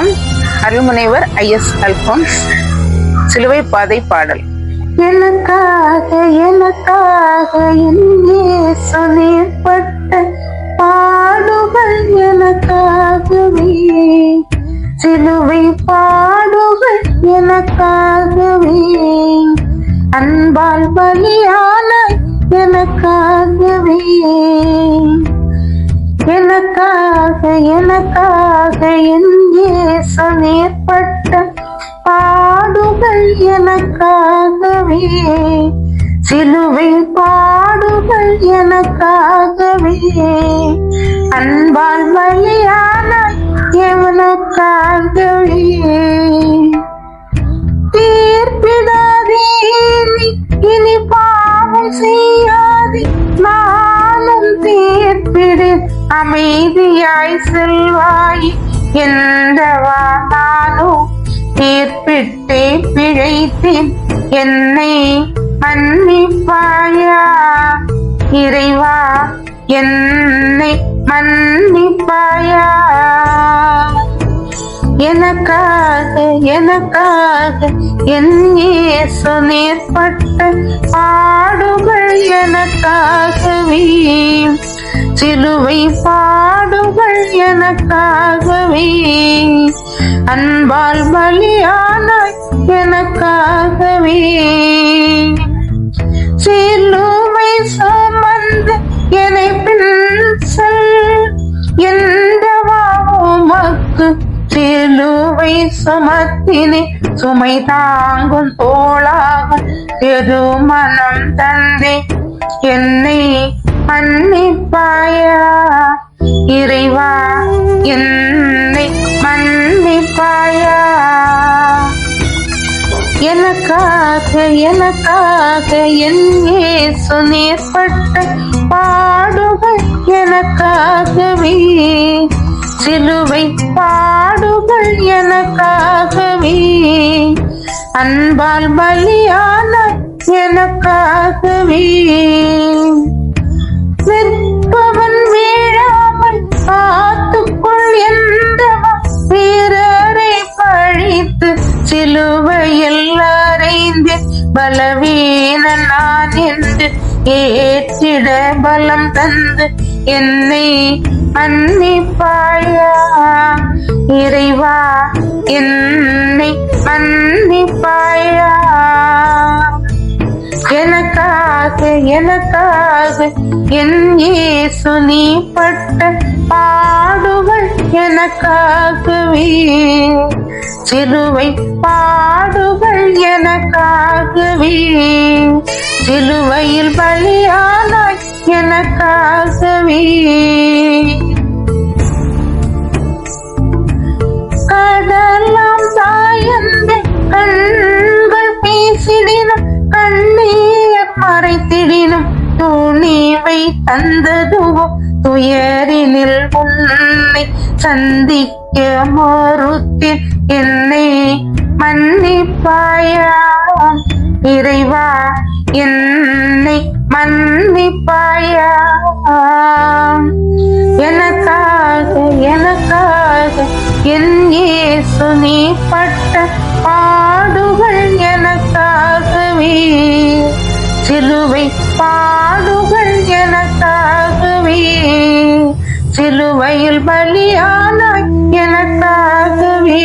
வணக்கம். அருள்முனைவர் ஐஎஸ் அல்போன்ஸ். சிலுவை பாதை பாடல். எனக்காக எனக்காக இயேசு நேர்பட்ட பாடுகள் எனக்காகவே, சிலுவை பாடுகள் எனக்காகவே, அன்பால் பலியான எனக்காகவே, எனக்காக எனக்காக இயேசு நேர்பட்ட பாடுகள் எனக்காகவே, சிலுவை பாடுகள் எனக்காகவே, அன்பால் பலியான எனக்காகவே. தீர்ப்பிடாதே இனி பாவம் செய்யாதே, நானும் தீர்ப்பிடு அமைதியாய் செல்வாய் என்றவா. நானும் தீர்ப்பிட்டே பிழைத்தேன், என்னை மன்னிப்பாயா இறைவா, என்னை மன்னிப்பாயா. எனக்காக எனக்காக என் இயேசு நேர்பட்ட பாடுகள் எனக்காகவே, சிலுவை பாடுகள் எனக்காகவே, அன்பால் பலியான எனக்காகவே. சிலுவை சுமந்து என்னை பின் செல் என்றவா உமக்கு, சிலுவை சுமத்தினே சுமை தாங்கும் தோளாக திருமணம் தந்தே, என்னை மன்னிப்பாயா இறைவா, என்னை மன்னிப்பாயா. எனக்காக எனக்காக என் இயேசு நேர்பட்ட பாடுகள் எனக்காகவே, சிலுவை பாடுகள் எனக்காகவே, அன்பால் பலியான எனக்காகவே. நிற்பவன் வீழாமல் காத்துக்குள் என்றவா, வீரரை பழித்து சிலுவையில் அறைந்து பலவீன நான் என்று ஏற்றிட பலம் தந்து, என்னை மன்னிப்பாயா இறைவா, என்னை மன்னிப்பாயா. எனக்காக எனக்காக என் இயேசு நீ பட்ட பாடுகள் எனக்காகவே, சிலுவை பாடுகள் எனக்காகவே, சிலுவையில் பலியான எனக்காகவே. கடலாம் தாயந்த கண்கள் பேசிடினும், கண்ணீர் மறைத்திடினும், துணிவை தந்ததுவோ துயரினில் உன்னை சந்திக்க மறுத்தேன், என்னை மன்னிப்பாயா இறைவா, என்னை மன்னிப்பாயா. எனக்காக எனக்காக என் இயேசு நீ பட்ட பாடுகள் எனக்காகவே, சிலுவை பாடுகள் எனக்காகவே, சிலுவையில் பலியான எனக்காகவே.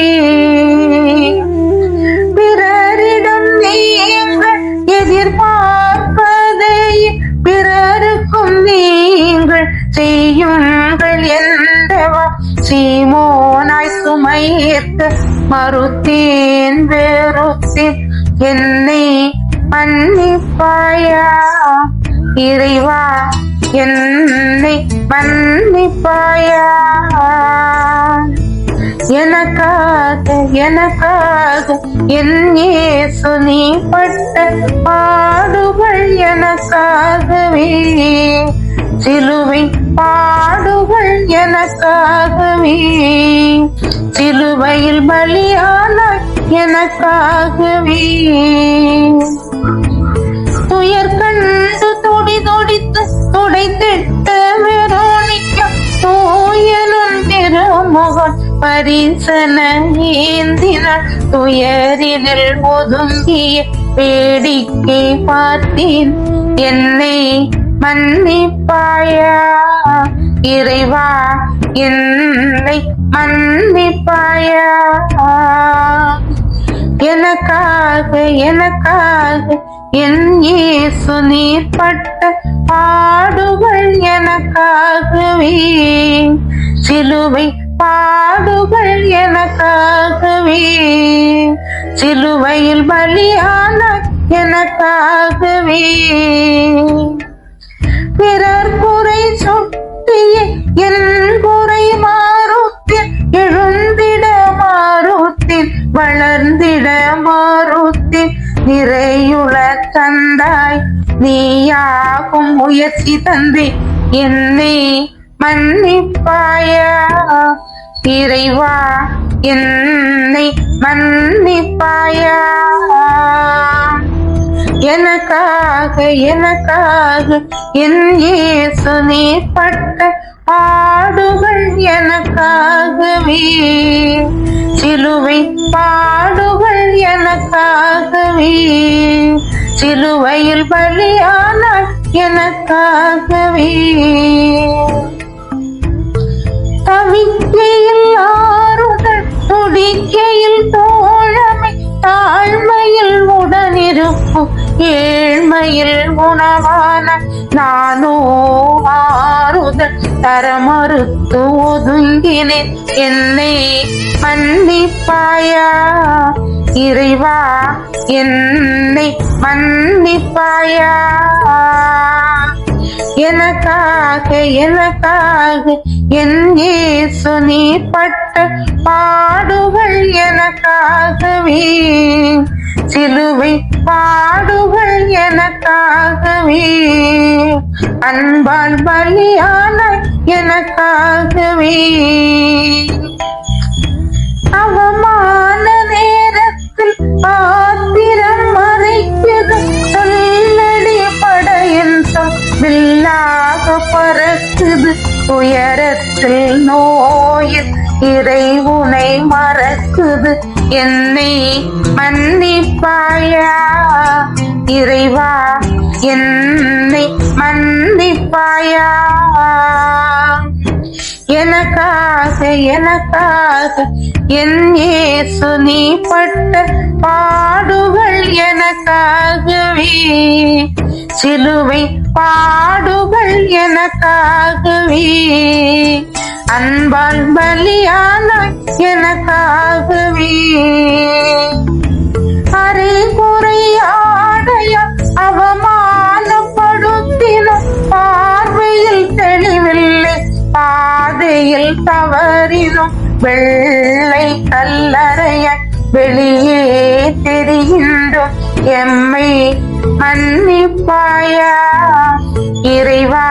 பிறரிடம் நீங்கள் எதிர்பார்ப்பதை பிறருக்கும் நீங்கள் செய்யுங்கள் என்றவா, சீமோனாய் சுமையேற்க மறுத்தேன் வெறுத்தேன், என்னை மன்னிப்பாயா இறைவா, என்னை மன்னிப்பாயா. எனக்காக எனக்காக என் இயேசு நீ பட்ட பாடுகள் எனக்காகவே, சிலுவை பாடுகள் எனக்காகவே, சிலுவையில் பலியான எனக்காகவே. துயர் கண்டு துடி துடித்து துடைத்திட்ட வெரோனிக்க தூயனும் திருமுகம் பரிசன ஏந்தினாள் துயரினில் ஒதுங்கிய வேடிக்கை பார்த்தேன் என்னை மன்னிப்பாயா இறைவா என்னை மன்னிப்பாயா எனக்காக என் இயேசு நீர் பட்ட பாடுகள் எனக்காகவே சிலுவை பாடுகள் எனக்காகவே சிலுவையில் பலியான எனக்காகவே பிறர் குறை சுட்டிய என் குறை மாறுத்தில் எழுந்திட மாறுத்தில் வளர்ந்திட மாறுத்தில் நிறையுள தந்தாய் நீயாகும் முயற்சி தந்தை என்னை மன்னிப்பாயா இறைவா என்னை மன்னிப்பாயா எனக்காக என் இயேசு நீர் பட்ட பாடுகள் எனக்காகவே சிலுவை பாடுகள் எனக்காகவே சிலுவையில் பலியான எனக்காகவே தவிக்கையில் ஆறுதல் துடிக்கையில் தோழமை தாழ்மையில் உடனிருப்பு ஏழ்மையில் உணவான நானோ ஆறுதல் தர மறுத்து ஒதுங்கினேன் என்னை மன்னிப்பாயா இறைவா என்னை மன்னிப்பாயா எனக்காக என் இயேசு நீர் பட்ட பாடுகள் எனக்காகவே சிலுவை பாடுகள் எனக்காகவே அன்பால் பலியான எனக்காகவே அவமான நேரத்தில் ஆத்திரம் மறைப்பது சொல்லடி படையின் வில்லாக பறக்குது துயரத்தில் நோயில் இறைவுனை மறக்குது என்னை மன்னிப்பாயா இறைவா என்னை மன்னிப்பாயா எனக்காக என் இயேசு நீ பட்ட பாடுகள் எனக்காகவே சிலுவை பாடுகள் எனக்காகவே அன்பால் பலியான எனக்காகவே அரை குறையாடைய அவமானப்படுத்தினும் பார்வையில் தெளிவில்லை பாதையில் தவறினும் வெள்ளை கல்லறைய வெளியே தெரிகின்றோம் எம்மை மன்னிப்பாயா இறைவா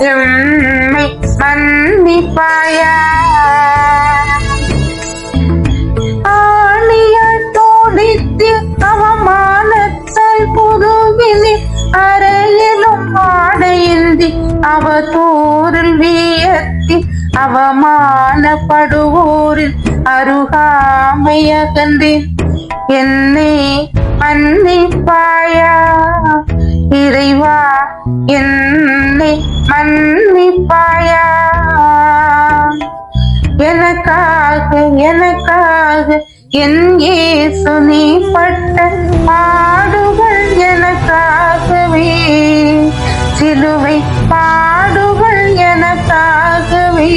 எம்மை மன்னிப்பாயா ஆணியால் தோடித்து அவமானத்தால் புதுவினி அறையிலும் ஆடையின்றி அவதூறில் வியர்த்தி அவமானப்படுவோரில் அருகாமை அகன்றேன் என்னை மன்னிப்பாயா இறைவா என்னை மன்னிப்பாயா எனக்காக என் இயேசு நீ பட்ட பாடுகள் எனக்காகவே சிலுவை பாடுகள் எனக்காகவே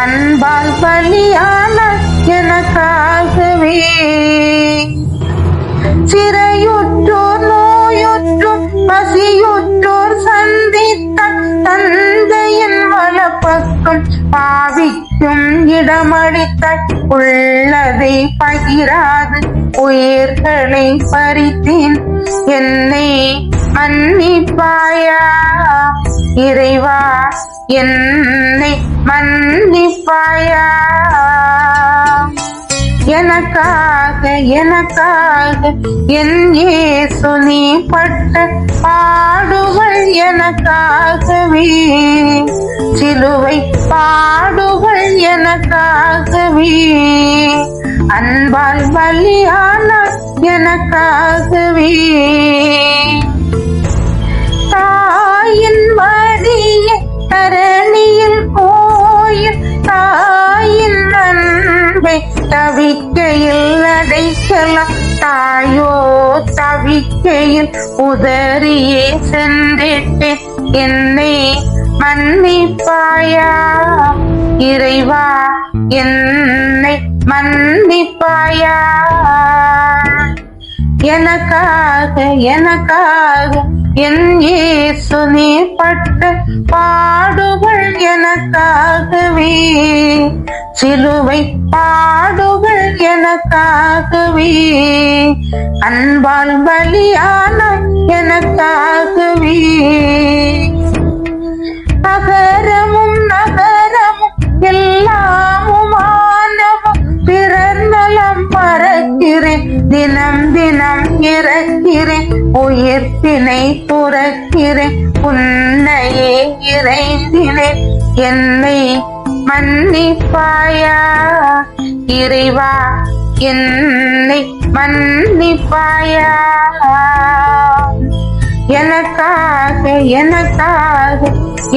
அன்பால் பலியான எனக்காகவே சிறையுற்றோர் நோயுற்றோர் பசியுற்றோர் சந்தித்த தந்தையின் வலப்பக்கம் பாவிக்கும் இடமளித்த உள்ளதை பகிராது உயிர்களை பறித்தேன் என்னை மன்னிப்பாயா இறைவா என்னை மன்னிப்பாயா எனக்காக என் இயேசு நீ பட்ட பாடுகள் எனக்காகவே சிலுவை பாடுகள் எனக்காகவே அன்பால் பலியானார் எனக்காகவே தாயின் மடிய தரணியில் கோயில் தாயின் அன்பை தவிக்கையில் அடைக்கலாம் தாயோ தவிக்கையில் உதறியே சென்றிட்டேன் என்னை மன்னிப்பாயா இறைவா என்னை மன்னிப்பாயா எனக்காக என் இயேசு நீ பட்ட பாடுகள் எனக்காகவே சிலுவை பாடுகள் எனக்காகவே அன்பால் பலியான எனக்காகவே அகரமும் நகரமும் எல்லாமுமானவம் பிறர் நலம் மறக்கிறேன் தினம் தினம் இறக்கிறேன் உயிர்ப்பினை துறக்கிறேன் உன்னையே இறைந்தினேன் என்னை மன்னிப்பாயா இறைவா என்னை மன்னிப்பாயா எனக்காக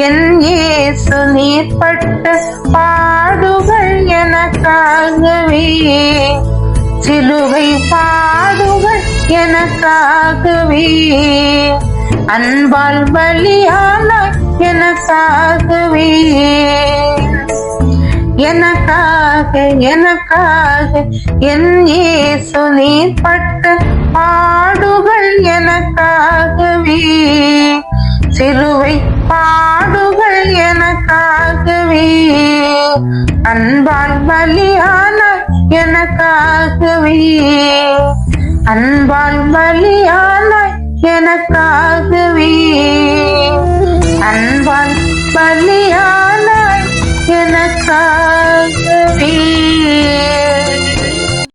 என் இயேசு நீர் பட்ட பாடுகள் எனக்காகவே சிலுவை பாடுகள் எனக்காகவே அன்பால் பலியான எனக்காகவே எனக்காக என் இயேசு நீர் பட்ட பாடுகள் எனக்காகவே சிலுவை பாடுகள் எனக்காகவே அன்பால் பலியான எனக்காகவே அன்பால் பலியான எனக்காகவே